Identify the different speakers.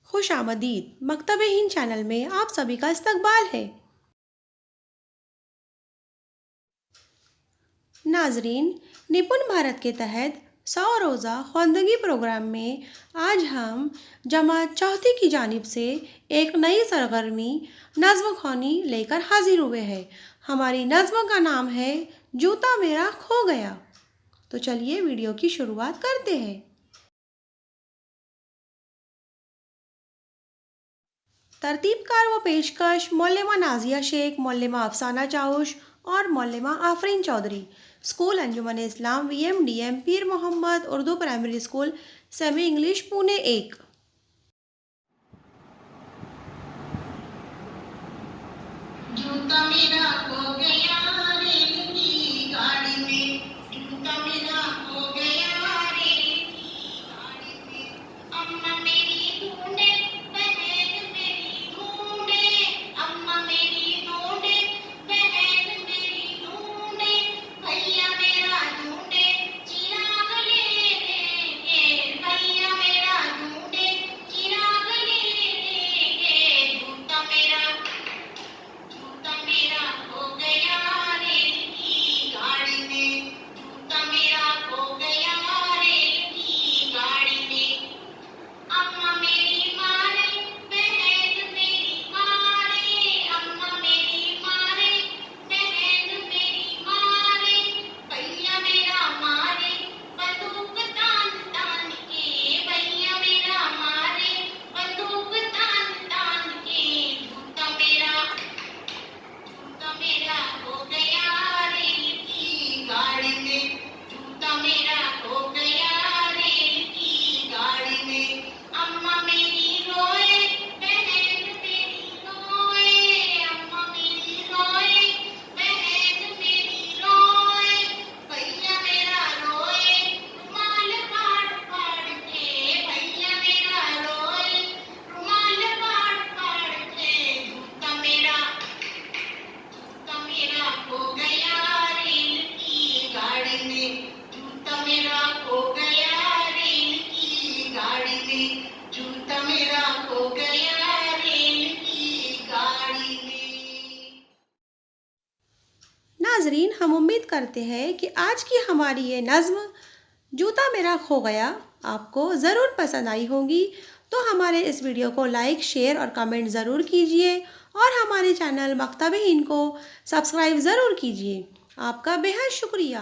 Speaker 1: खुशामदीद मकतब-ए-हिंद channel में आप सभी का इस्तकबाल है। नाजरीन, निपुण भारत के तहत 100 रोज़ा ख्वानदगी प्रोग्राम में आज हम जमात चौथी की जानिब से एक नई सरगर्मी नज़्म ख़्वानी लेकर हाजिर हुए हैं। हमारी नज़्म का नाम है जूता मेरा खो गया। तो चलिए वीडियो की शुरुआत करते हैं। तरतीबकार व पेशकश मौलमा नाजिया शेख, मौलमा अफसाना चाउश और मौलमा Afreen Chaudhary, school Anjuman Islam VMDM Peer Mohammad Urdu primary school, semi English, Pune 1।
Speaker 2: जूता मेरा खो गया रेल की गाड़ी में, जूता मेरा खो गया रेल की गाड़ी में। अम्मा मेरी ढूंढे, बहन मेरी ढूंढे, अम्मा मेरी ढूंढे, बहन मेरी ढूंढे, भैया मेरा ढूंढे, चिराग ले लेंगे, भैया मेरा ढूंढे, चिराग ले लेंगे। जूता मेरा खो गया रेल की गाड़ी में, जूता मेरा खो गया रेल की गाड़ी में। अम्मा मेरी मारे, बहन मेरी मारे, अम्मा मेरी मारे, बहन मेरी मारे, भैया मेरा मारे, बंदूक तान तान के, भैया मेरा मारे, बंदूक तान तान के। जूता मेरा खो गया रेल की गाड़ी में, जूता मेरा खो गया रेल की गाड़ी में। अम्मा मेरी रोए, बहन मेरी रोए, अम्मा मेरी रोए, बहन मेरी रोए, भैया मेरा रोए, रुमाल फाड़ फाड़ के, भैया मेरा रोए, रुमाल फाड़ फाड़ के। जूता मेरा खो गया रेल की गाड़ी में, जूता मेरा खो गया रेल की गाड़ी में, जूता मेरा खो गया रेल की गाड़ी में।
Speaker 1: नाजरीन, हम उम्मीद करते हैं कि आज की हमारी ये नज़्म जूता मेरा खो गया आपको ज़रूर पसंद आई होगी। तो हमारे इस वीडियो को लाइक, शेयर और कमेंट ज़रूर कीजिए और हमारे चैनल मकतब-ए-हिंद को सब्सक्राइब ज़रूर कीजिए। आपका बेहद शुक्रिया।